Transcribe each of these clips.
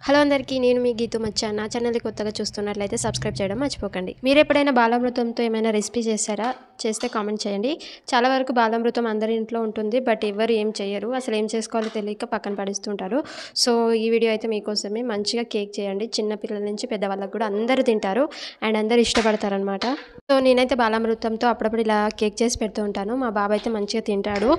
Hello అందరికీ, నేను మీ గీతు మచ్చా. నా ఛానల్ని కొత్తగా చూస్తున్నట్లయితే సబ్స్క్రైబ్ చేయడం మర్చిపోకండి. మీరు ఎప్పుడైనా బాలామృతంతో ఏమైనా రెసిపీ చేశారా? చేస్తే కామెంట్ చేయండి. చాలా వరకు బాలామృతం అందరి ఇంట్లో ఉంటుంది, బట్ ఎవరు ఏం చేయరు. అసలు ఏం చేసుకోవాలో తెలియక పక్కన పడిస్తుంటారు. సో ఈ వీడియో అయితే మీకోసమే. మంచిగా కేక్ చేయండి. చిన్న పిల్లల నుంచి పెద్దవాళ్ళకు కూడా అందరూ తింటారు అండ్ అందరూ ఇష్టపడతారనమాట. సో నేనైతే బాలామృతంతో అప్పుడప్పుడు ఇలా కేక్ చేసి పెడుతూ ఉంటాను. మా బాబు అయితే మంచిగా తింటాడు.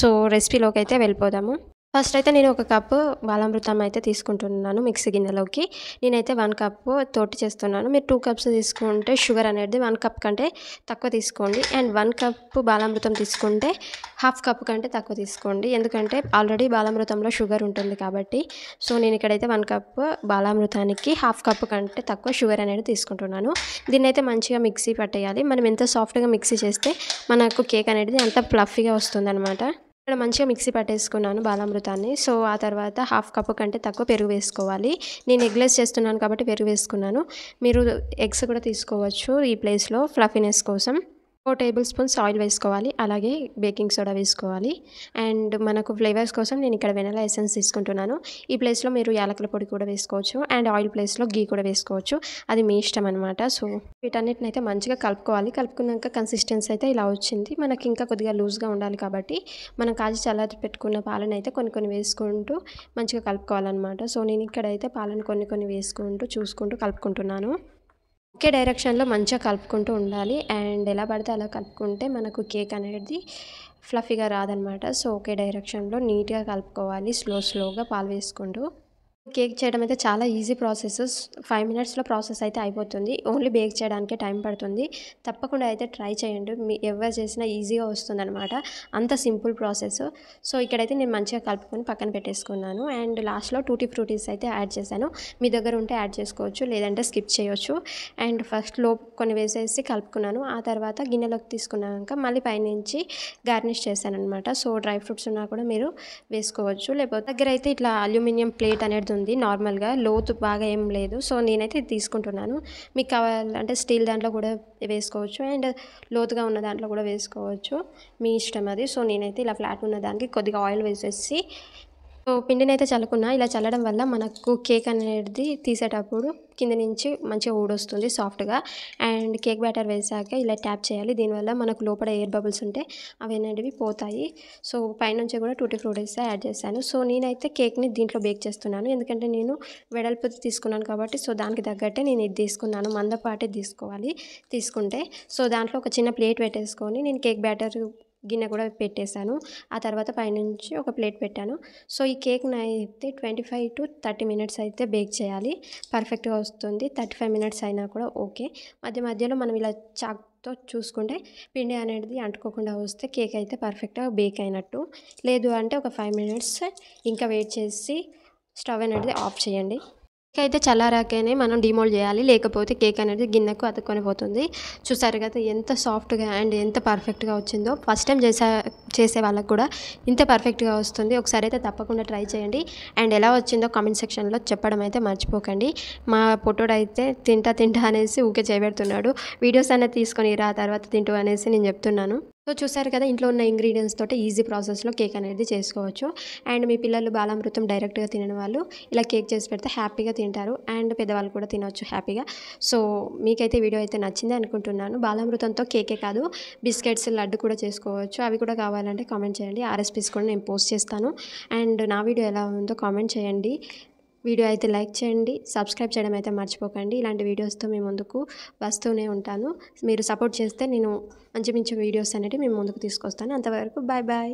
సో రెసిపీలోకి అయితే వెళ్ళిపోదాము. ఫస్ట్ అయితే నేను ఒక కప్పు బాలామృతం అయితే తీసుకుంటున్నాను మిక్సీ గిన్నెలోకి. నేనైతే 1 కప్పు తోటి చేస్తున్నాను. మీరు 2 కప్స్ తీసుకుంటే షుగర్ అనేది 1 కప్ కంటే తక్కువ తీసుకోండి. అండ్ 1 కప్పు బాలామృతం తీసుకుంటే హాఫ్ కప్ కంటే తక్కువ తీసుకోండి. ఎందుకంటే ఆల్రెడీ బాలామృతంలో షుగర్ ఉంటుంది కాబట్టి. సో నేను ఇక్కడైతే 1 కప్పు బాలామృతానికి హాఫ్ కప్పు కంటే తక్కువ షుగర్ అనేది తీసుకుంటున్నాను. దీన్నైతే మంచిగా మిక్సీ పట్టేయాలి. మనం ఎంత సాఫ్ట్గా మిక్సీ చేస్తే మనకు కేక్ అనేది అంత ఫ్లఫీగా వస్తుందన్నమాట. ఇక్కడ మంచిగా మిక్సీ పట్టేసుకున్నాను బాలామృతాన్ని. సో ఆ తర్వాత హాఫ్ కప్పు కంటే తక్కువ పెరుగు వేసుకోవాలి. నేను ఎగ్లెస్ చేస్తున్నాను కాబట్టి పెరుగు వేసుకున్నాను. మీరు ఎగ్స్ కూడా తీసుకోవచ్చు ఈ ప్లేస్లో ఫ్లఫీనెస్ కోసం. 4 టేబుల్ స్పూన్స్ ఆయిల్ వేసుకోవాలి. అలాగే బేకింగ్ సోడా వేసుకోవాలి. అండ్ మనకు ఫ్లేవర్స్ కోసం నేను ఇక్కడ వెనిలా ఎసెన్స్ తీసుకుంటున్నాను. ఈ ప్లేస్లో మీరు యాలకుల పొడి కూడా వేసుకోవచ్చు. అండ్ ఆయిల్ ప్లేస్లో గీ కూడా వేసుకోవచ్చు. అది మీ ఇష్టం అనమాట. సో వీటన్నిటిని అయితే మంచిగా కలుపుకోవాలి. కలుపుకున్నాక కన్సిస్టెన్సీ అయితే ఇలా వచ్చింది. మనకి ఇంకా కొద్దిగా లూజ్గా ఉండాలి కాబట్టి మనం కాచి చల్లారి పెట్టుకున్న పాలను అయితే కొన్ని వేసుకుంటూ మంచిగా కలుపుకోవాలన్నమాట. సో నేను ఇక్కడైతే పాలను కొన్ని వేసుకుంటూ చూసుకుంటూ కలుపుకుంటున్నాను. ఒకే డైరెక్షన్లో మంచిగా కలుపుకుంటూ ఉండాలి. అండ్ ఎలా పడితే అలా కలుపుకుంటే మనకు కేక్ అనేది ఫ్లఫీగా రాదనమాట. సో ఒకే డైరెక్షన్లో నీట్గా కలుపుకోవాలి స్లోగా పాలు వేసుకుంటూ. కేక్ చేయడం అయితే చాలా ఈజీ ప్రాసెస్. 5 మినిట్స్లో ప్రాసెస్ అయితే అయిపోతుంది. ఓన్లీ బేక్ చేయడానికే టైం పడుతుంది. తప్పకుండా అయితే ట్రై చేయండి. ఎవరు చేసినా ఈజీగా వస్తుందన్నమాట. అంత సింపుల్ ప్రాసెస్. సో ఇక్కడైతే నేను మంచిగా కలుపుకొని పక్కన పెట్టేసుకున్నాను. అండ్ లాస్ట్లో టూటీ ఫ్రూటీస్ అయితే యాడ్ చేశాను. మీ దగ్గర ఉంటే యాడ్ చేసుకోవచ్చు, లేదంటే స్కిప్ చేయొచ్చు. అండ్ ఫస్ట్లో కొన్ని వేసేసి కలుపుకున్నాను. ఆ తర్వాత గిన్నెలోకి తీసుకున్నాక మళ్ళీ పైనుంచి గార్నిష్ చేశాను అనమాట. సో డ్రై ఫ్రూట్స్ ఉన్నా కూడా మీరు వేసుకోవచ్చు. లేకపోతే దగ్గర అయితే ఇట్లా అల్యూమినియం ప్లేట్ అనేది ఉంది నార్మల్గా, లోతు బాగా ఏం లేదు. సో నేనైతే ఇది తీసుకుంటున్నాను. మీకు కావాలంటే స్టీల్ దాంట్లో కూడా వేసుకోవచ్చు. అండ్ లోతుగా ఉన్న దాంట్లో కూడా వేసుకోవచ్చు, మీ ఇష్టం అది. సో నేనైతే ఇలా ఫ్లాట్ ఉన్న దానికి కొద్దిగా ఆయిల్ వేసేసి సో పిండిని అయితే చల్లుకున్నా. ఇలా చల్లడం వల్ల మనకు కేక్ అనేది తీసేటప్పుడు కింద నుంచి మంచిగా ఊడొస్తుంది సాఫ్ట్గా. అండ్ కేక్ బ్యాటర్ వేసాక ఇలా ట్యాప్ చేయాలి. దీనివల్ల మనకు లోపల ఎయిర్ బబుల్స్ ఉంటే అవి అనేటివి పోతాయి. సో పైనుంచి కూడా టూటీ ఫ్రూటీస్ యాడ్ చేశాను. సో నేనైతే కేక్ని దీంట్లో బేక్ చేస్తున్నాను. ఎందుకంటే నేను వెడల్పు తీసుకున్నాను కాబట్టి. సో దానికి తగ్గట్టే నేను ఇది తీసుకున్నాను. మందపాటే తీసుకోవాలి తీసుకుంటే. సో దాంట్లో ఒక చిన్న ప్లేట్ పెట్టేసుకొని నేను కేక్ బ్యాటర్ గిన్నె కూడా పెట్టేశాను. ఆ తర్వాత పైనుంచి ఒక ప్లేట్ పెట్టాను. సో ఈ కేక్ని అయితే 25 to 30 మినిట్స్ అయితే బేక్ చేయాలి. పర్ఫెక్ట్గా వస్తుంది. 35 మినిట్స్ అయినా కూడా ఓకే. మధ్యలో మనం ఇలా చాక్తో చూసుకుంటే పిండి అనేది అంటుకోకుండా వస్తే కేక్ అయితే పర్ఫెక్ట్గా బేక్ అయినట్టు. లేదు అంటే ఒక 5 మినిట్స్ ఇంకా వెయిట్ చేసి స్టవ్ అనేది ఆఫ్ చేయండి. కేక్ అయితే చల్లారాకనే మనం డిమోల్డ్ చేయాలి, లేకపోతే కేక్ అనేది గిన్నెకు అతుక్కొని పోతుంది. చూసారు కదా ఎంత సాఫ్ట్గా అండ్ ఎంత పర్ఫెక్ట్గా వచ్చిందో. ఫస్ట్ టైం చేసే వాళ్ళకు కూడా ఇంత పర్ఫెక్ట్గా వస్తుంది. ఒకసారి అయితే తప్పకుండా ట్రై చేయండి. అండ్ ఎలా వచ్చిందో కామెంట్ సెక్షన్లో చెప్పడం అయితే మర్చిపోకండి. మా పొట్టోడు అయితే తింటా అనేసి ఊకే చేయబెడుతున్నాడు. వీడియోస్ అనేది తీసుకొని రా తర్వాత తింటూ అనేసి నేను చెప్తున్నాను. సో చూసారు కదా, ఇంట్లో ఉన్న ఇంగ్రీడియంట్స్ తోటి ఈజీ ప్రాసెస్లో కేక్ అనేది చేసుకోవచ్చు. అండ్ మీ పిల్లలు బాలామృతం డైరెక్ట్గా తినని వాళ్ళు ఇలా కేక్ చేసి పెడితే హ్యాపీగా తింటారు. అండ్ పెద్దవాళ్ళు కూడా తినవచ్చు హ్యాపీగా. సో మీకైతే వీడియో అయితే నచ్చింది అనుకుంటున్నాను. బాలామృతంతో కేకే కాదు, బిస్కెట్స్, లడ్డు కూడా చేసుకోవచ్చు. అవి కూడా కావాలంటే కామెంట్ చేయండి. ఆ రెసిపీస్ కూడా నేను పోస్ట్ చేస్తాను. అండ్ నా వీడియో ఎలా ఉందో కామెంట్ చేయండి. వీడియో అయితే లైక్ చేయండి, సబ్స్క్రైబ్ చేయడం అయితే మర్చిపోకండి. ఇలాంటి వీడియోస్తో మీ ముందుకు వస్తూనే ఉంటాను. మీరు సపోర్ట్ చేస్తే నేను మంచి వీడియోస్ అనేవి మీ ముందుకు తీసుకొస్తాను. అంతవరకు బాయ్.